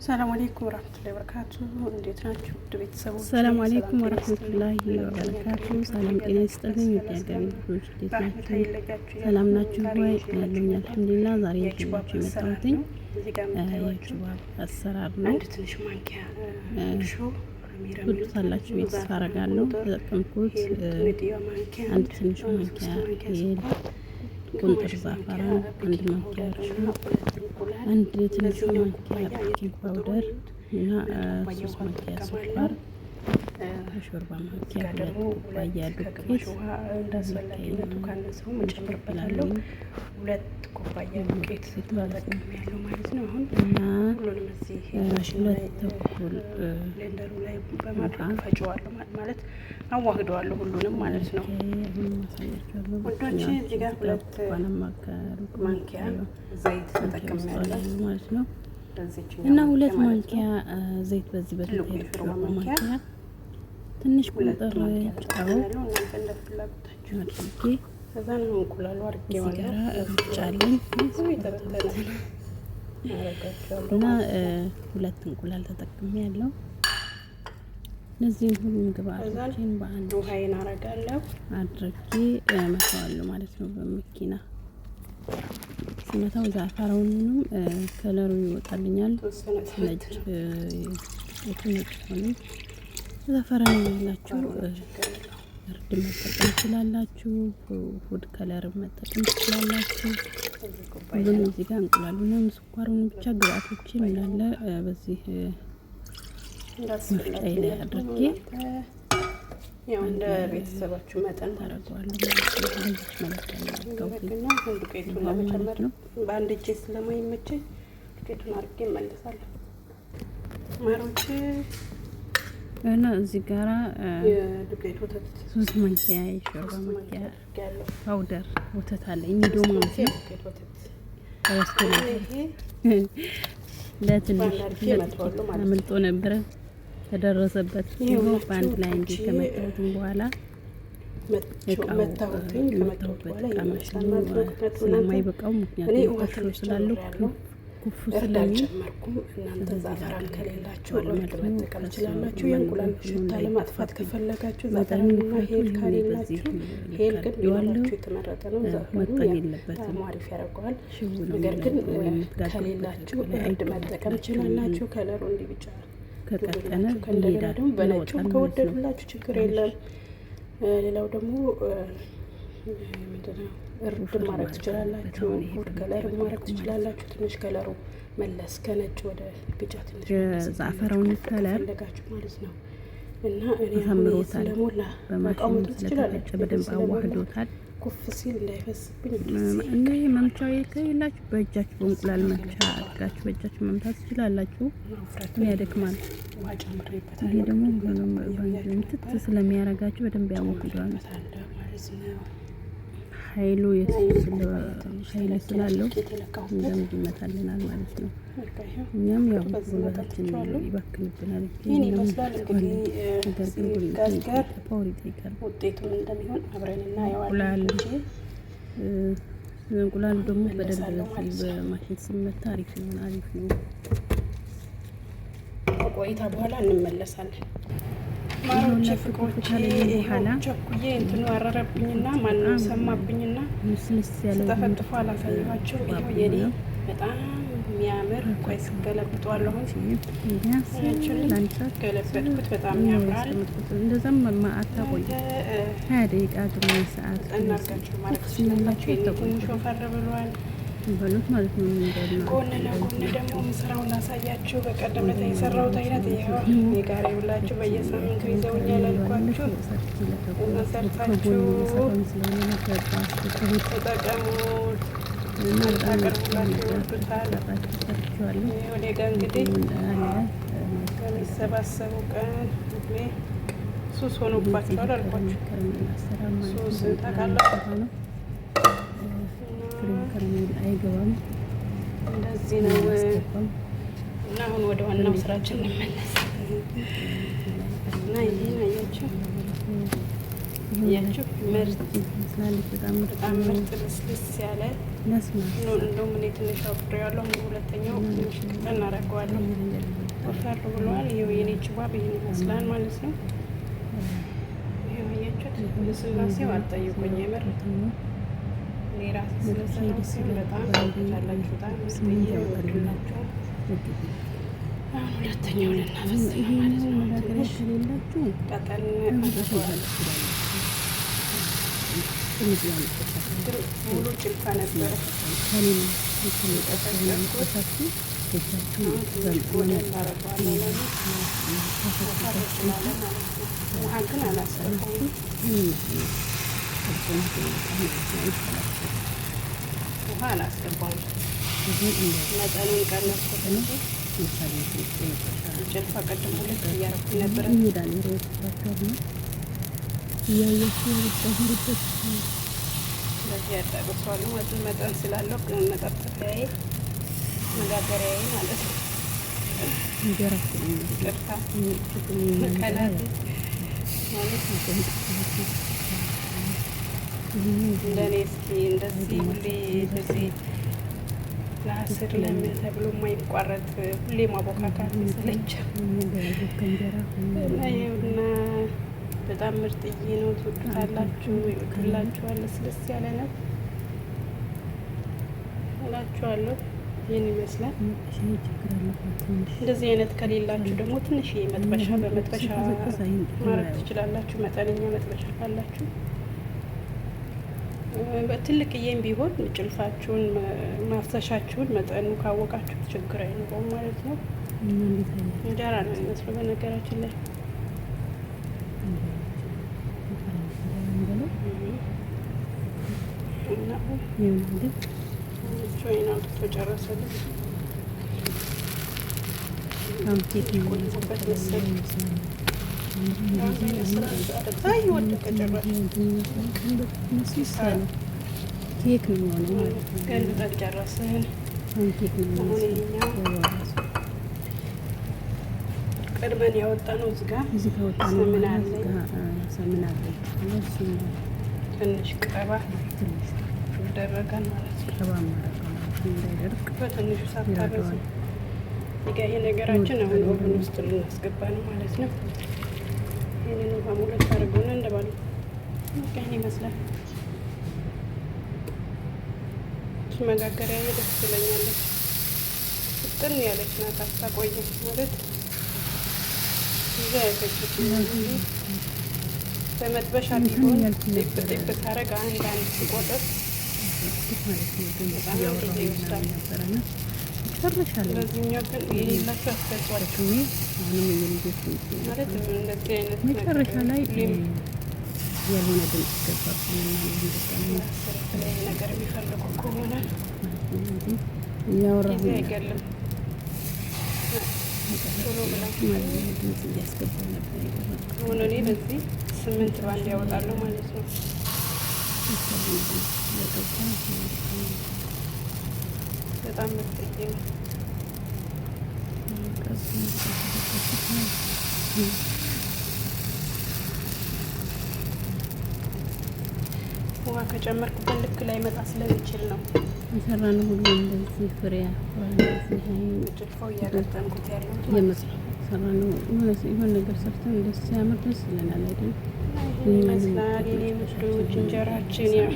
ሰላም አለይኩም ወራህመቱላሂ ወበረካቱ። እንዴት ናችሁ ውድ ቤተሰቦች? ሰላም አለይኩም ወራህመቱላሂ ወበረካቱ። ሰላም ጤና ይስጥልኝ። የሀገሬ ልጆች እንዴት ናችሁ? ሰላም ናችሁ ወይ? ያለኝ አልሐምዱሊላህ። ዛሬ ይዤላችሁ የመጣሁትኝ የቹባብ አሰራር ነው። ትንሽ ማንኪያ ትወዱታላችሁ ብዬ ተስፋ አደርጋለሁ። ተጠቀምኩት አንድ ትንሽ ማንኪያ ቁንጥር ዛፈራን፣ አንድ ማንኪያ እርሾ፣ አንድ ትንሽ ማንኪያ ቤኪንግ ፓውደር እና 3 ማንኪያ ስኳር፣ ሾርባ ማንኪያ 2 ኩባያ ዱቄት እንዳስፈላጊነቱ ካነሰው መጨመርበታለሁ። 2 ኩባያ ዱቄት ተጠቅሜያለሁ ማለት ነው። አሁን እና ሁሉንም እዚህ 2 ተኩል ብሌንደሩ ላይ በማድረግ ፈጨዋለሁ ማለት አዋህደዋለሁ ሁሉንም ማለት ነው። ወንዶች እዚህ ጋር 2 ማንኪያ ዘይት ተጠቅሜያለሁ ማለት ነው። እና 2 ማንኪያ ዘይት በዚህ በትልቁ ማንኪያ ትንሽ ቁንጥር ጨው አድርጌ ከዛ ነው እንቁላሉ አድርጌዋለሁ። ሩጫለኝ እና 2 እንቁላል ተጠቅሜ ያለው እነዚህን ሁሉም ግብአቶችን በአንድ ውሃዬን አረጋለሁ አድርጌ መታዋለሁ ማለት ነው። በመኪና ስመታው ዛፈራውንም ከለሩ ይወጣልኛል። ነጭ ነጭ ሆነ ዛፈራን ያላችሁ እርድ መጠቀም ትችላላችሁ። ፉድ ከለር መጠቀም ትችላላችሁ። ሁሉንም እዚህ ጋር እንቁላሉንም ስኳሩን ብቻ ግብአቶችን እንዳለ በዚህ መፍጫዬ ላይ አድርጌ ያው እንደ ቤተሰባችሁ መጠን ታደርገዋለሁ ዱቄቱን ለመጨመር በአንድ እጄ ስለማይመቸኝ ዱቄቱን አድርጌ እመለሳለሁ። ማሮች እና እዚህ ጋራ ዱቄት ወተት 3 ማንኪያ የሾርባ ማንኪያ ፓውደር ወተት አለ የሚዶ ማለት ነው። ለትንሽ አምልጦ ነበረ ተደረሰበት በአንድ ላይ እንዲህ ከመጣሁትም በኋላ መታሁትኝ ከመጣሁት በኋላ ማሽኑ ስለማይበቃው ምክንያቱም ቆሾ ስላለው ኩፍ ስለጨመርኩም እናንተ ዛፈራን ከሌላችሁ እርድ መጠቀም ትችላላችሁ። የእንቁላል ሽታ ለማጥፋት ከፈለጋችሁ ዛፈራንና ሄል ካሌላችሁ ሄል ግን ቢሆናችሁ የተመረጠ ነው። ዛፈሩ ጣዕሙ አሪፍ ያደርገዋል። ነገር ግን ከሌላችሁ እርድ መጠቀም ትችላላችሁ። ከለሩ እንዲህ ቢጫ ከቀጠነ ከእንደገና ደግሞ በነጩም ከወደዱላችሁ ችግር የለም። ሌላው ደግሞ ምንድነው እርድ ማድረግ ትችላላችሁ። ፉድ ከለር ማድረግ ትችላላችሁ። ትንሽ ከለሩ መለስ ከነጭ ወደ ቢጫ ትንሽ ዛፈራውን ከለር ፈለጋችሁ ማለት ነው። እና እኔ ተሰምሮታል ለሞላ በማሽኑ ስለተፈጨ በደንብ አዋህዶታል። ኩፍ ሲል እንዳይፈስብኝ እና መምቻው ከሌላችሁ በእጃችሁ በእንቁላል መምቻ አድርጋችሁ በእጃችሁ መምታት ትችላላችሁ። ያደክማል። ውሃ ጨምሬበታለሁ። ይሄ ደግሞ ምትት ስለሚያረጋችሁ በደንብ ያዋህደዋል ማለት ነው። ኃይሉ ኃይል ስላለው እንደምድ ይመታልናል ማለት ነው። እኛም ያው ጉልበታችን ይባክንብናል። ይህን ይመስላል እንግዲህ ጋዝጋር ፓወር ይጠይቃል። ውጤቱን እንደሚሆን አብረን እናየዋለን። እንቁላሉ ደግሞ በደንብ በማሽን ሲመታ አሪፍ ነው። አሪፍ ነው። ቆይታ በኋላ እንመለሳለን። ማሮቼ ፍቅሮቼ በኋላ ቸኩዬ እንትኑ አረረብኝና ማንም ሰማብኝና ስጠፈጥፎ አላሳየኋቸው። ይኸው የኔ በጣም የሚያምር ቆይ ስገለብጠዋለሁ። ገለበጥኩት። በጣም ያምራል። እንደዛም አታቆይ 20 ደቂቃ ግማሽ ሰዓት እናርጋችሁ ማለት ትችላላችሁ። የትንሽ ወፈር ብሏል በሉት ማለት ነው። ጎን ለጎን ደግሞ ስራውን ላሳያችሁ። በቀደም ዕለት የሰራሁት አይነት ይኸው የጋራ ይብላችሁ በየሳምንቱ ይዘውኛል አልኳችሁ። እና ሰርታችሁ ተጠቀሙት። ታቀርቡላችሁ ይወዱታል። ወደ ጋ እንግዲህ ከሚሰባሰቡ ቀን ሱስ ሆኖባቸዋል አልኳችሁ። ሱስ ታውቃላችሁ ከረሜላ አይገባም። እንደዚህ ነው። እና አሁን ወደ ዋናው ስራችን እንመለስ። እና ይሄን አያችሁ ያችሁ ምርጥ ስላለች በጣም ምርጥ ልስልስ ያለ እንደውም እኔ ትንሽ አውጥሬዋለሁ። ሁለተኛው ትንሽ ቅጠል እናደርገዋለን። ወፈር ብለዋል። ይኸው የኔ ችባብ ይህን ይመስላል ማለት ነው። ይኸው አያችሁት ልስላሴው አልጠይቁኝ። የምር እኔ ራሴ ስለሰራው ሲሆን በጣም ታላችሁ በጣም ይወዱላቸው። አሁን ሁለተኛው ልናፈስ ነው ማለት ነው። ትንሽ ቀጠን እናደርገዋለን። ሙሉ ጭልፋ ነበረ ውሃ ግን አላስገባም። ውሃ አላስገባም። መጠኑን ቀነስኩት እንጂ ጭልፋ ቀድሞ ልክ እያደረኩ ነበረ። እንደዚህ ያዳርሰዋለሁ ማለት ነው። መጠን ስላለው መጠጥፊያዬ መጋገሪያዬ ማለት ነው። ቅርታ ቀላት ማለት እንደኔ እስኪ እንደዚህ ሁሌ እንደዚህ ለአስር ለምን ተብሎ የማይቋረጥ ሁሌ ማቦካካት መሰለች እና በጣም ምርጥዬ ነው። ትወዱታላችሁ፣ ይወዱላችኋል። ለስለስ ያለ ነው እላችኋለሁ። ይህን ይመስላል። እንደዚህ አይነት ከሌላችሁ ደግሞ ትንሽ መጥበሻ በመጥበሻ ማድረግ ትችላላችሁ። መጠነኛ መጥበሻ ካላችሁ በትልቅዬም ቢሆን ጭልፋችሁን ማፍሰሻችሁን መጠኑ ካወቃችሁ ችግር አይኖረውም ማለት ነው። እንጀራ ነው የሚመስለው በነገራችን ላይ ወይን አውጥቶ ጨረሰልኝ። ቁልፉበት መሰለኝ ኬክ ነው የሚሆነው ማለት ነው። ገልብጠን ጨረስን። አሁን ይኸኛው ቀድመን ያወጣ ነው። እዚህ ጋር ሰምን አለኝ ትንሽ ቀባ ይደረጋል ማለት ነው። በትንሹ ሳታበዙ ይሄ ነገራችን አሁን ኦቨን ውስጥ ልናስገባ ነው ማለት ነው። ይህንን ውሃ ሙለት አድርገውና እንደባሉ ይህን ይመስላል። መጋገሪያ ደስ ትለኛለች። ጥን ያለች ናት። አታቆይም ማለት ይዛ ያገጭት በመጥበሻ ቢሆን ጤብ ታረግ አንድ ሲቆጥር በጣም ጊዜ ይወስዳል። ለዚህኛው ግን የሌላቸው አስገጧቸው ማለት እንደዚህ አይነት መጨረሻ ላይ ያልሆነ ድምጽ ገባ ነገር የሚፈልጉ ከሆነ እያወራሁ ጊዜ አይገልም። ቶሎ ብላችሁ ድምጽ እያስገባ ነበር። አሁን እኔ በዚህ 8 ባንድ ያወጣለሁ ማለት ነው። በጣም ምርጥዬ ነው። ውሃ ከጨመርኩበት ልክ ላይ መጣ ስለሚችል ነው የሰራነው ሁሉ እንደዚህ ፍሬ ጭልፋው እያገጠምኩት ያለው ሰራነው። የሆነ ነገር ሰርተን ደስ ሲያምር ደስ ይለናል አይደል? ይመስላል የኔ ምስሎች እንጀራችን ያው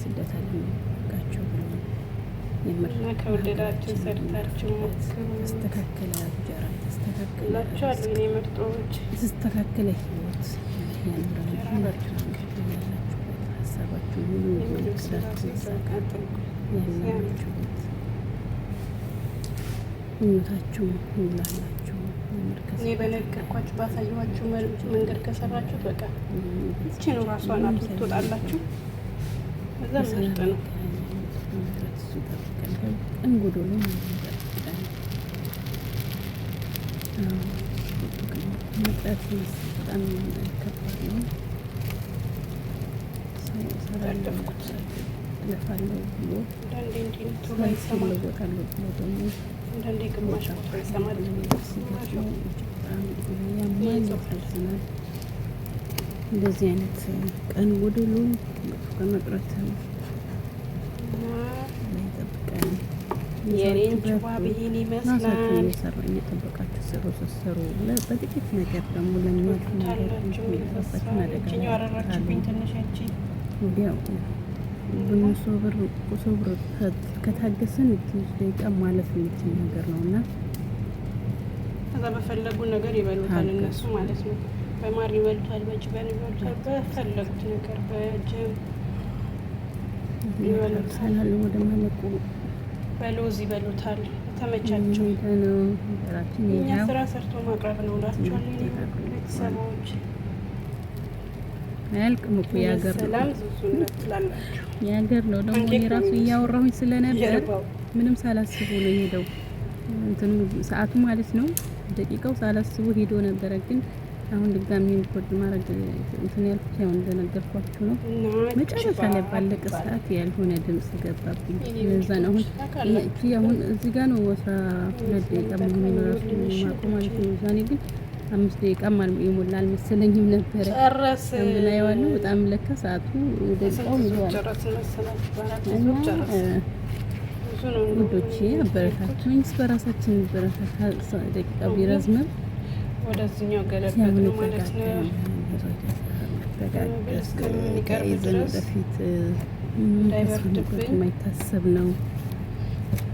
ስደት አለጋቸው እና ከወደዳችሁ ሰርታችሁ ሞክሩ። ተስተካከለ እንጀራ ተስተካከላችኋል። የኔ ምርጦች ተስተካከለ ህይወት ያኖራችሁ ሀሳባችሁ ሁሉ ምኞታችሁ ይሙላላችሁ። እኔ በነገርኳችሁ ባሳየኋችሁ መንገድ ከሰራችሁት በቃ እቺ ነው ራሷን ትወጣላችሁ። እዛ ምርጥ ነው። ቀን ጎዶሎ መጥራት በጣም ከባድ ነው። ያለፍኩት ለፋለው ብሎ አንዳንዴ እንዲህ ቶሎ ይሰማል፣ ይለወጣለሁ ብሎ ደግሞ አንዳንዴ ግማሽ ፎቶ ይሰማል። በጣም ያማል፣ ያሳዝናል። እንደዚህ አይነት ቀን ጎደሎ ከመቅረት ይጠብቀን። የሬንጅ ባብ ይሄን ይመስላል። እየሰራኝ የጠበቃችሁ ስሩ ስትሰሩ በጥቂት ነገር ደግሞ ለሚያልፍ ነገር የሚደርሳችሁን አደጋ እንዲያው ብንሶብር ቁሶብር ከታገስን ትንሽ ደቂቃ ማለፍ የሚችል ነገር ነው እና ከዛ በፈለጉ ነገር ይበሉታል እነሱ ማለት ነው። በማር ይበሉታል፣ በጅበን ይበሉታል፣ በፈለጉት ነገር በጀም ይበሉታል፣ ወደ ማለቁ በሎዝ ይበሉታል። ተመቻቸው ነው። እኛ ስራ ሰርቶ ማቅረብ ነው እላችኋለሁ ቤተሰቦች። አያልቅም እኮ የሀገር ሰላም ዙዙነት ትላላችሁ። የሀገር ነው ደግሞ የራሱ እያወራሁኝ ስለነበር ምንም ሳላስቡ ነው የሄደው እንትኑ ሰዓቱ ማለት ነው ደቂቃው ሳላስቡ ሄዶ ነበረ። ግን አሁን ድጋሚ ሪኮርድ ማድረግ እንትን ያልኩት ያው እንደነገርኳችሁ ነው። መጨረሻ ላይ ባለቀ ሰዓት ያልሆነ ድምጽ ገባብኝ። ለዛ ነው አሁን እዚህ ጋር ነው 12 ደቂቃ መሆኑ ራሱ ማቆ ማለት ነው። ዛኔ ግን 5 ደቂቃ ይሞላ አልመሰለኝም ነበረ። ጨረስን ብላየዋለሁ። በጣም ለካ ሰዓቱ ደቂቃው ይዟል። ውዶቼ አበረታቱኝ። በራሳችን በረታታ ደቂቃው ቢረዝምም ወደዚህኛው ገለበት ነው ማለት ነው። ይዘን ወደፊት እንዳይበርድብን የማይታሰብ ነው።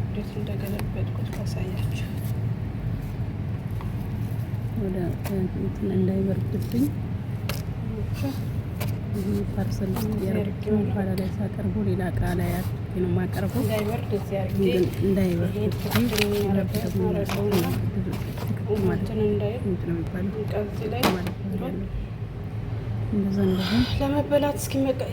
እንዴት እንደገለበጥኩት ካሳያችሁ ወደ እንትን እንዳይበርድብኝ ፓርሰል ያርግ በኋላ ላይ ሳቀርቦ ሌላ እቃ ላይ አድርጌ ነው የማቀርበው። እንዳይበርድ እዚህ አድርጌ እንዳይበርድ ለመበላት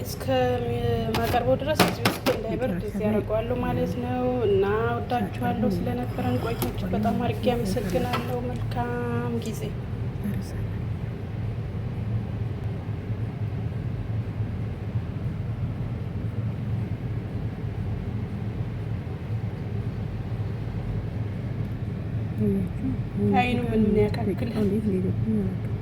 እስከማቀርበው ድረስ እዚህ ውስጥ እንዳይበርድ እዚህ ያደርገዋለሁ ማለት ነው። እና ወዳችኋለሁ። ስለነበረን ቆይታችሁ በጣም አድርጌ አመሰግናለሁ። መልካም ጊዜ። አይኑ ምን ያካክል ያምራል።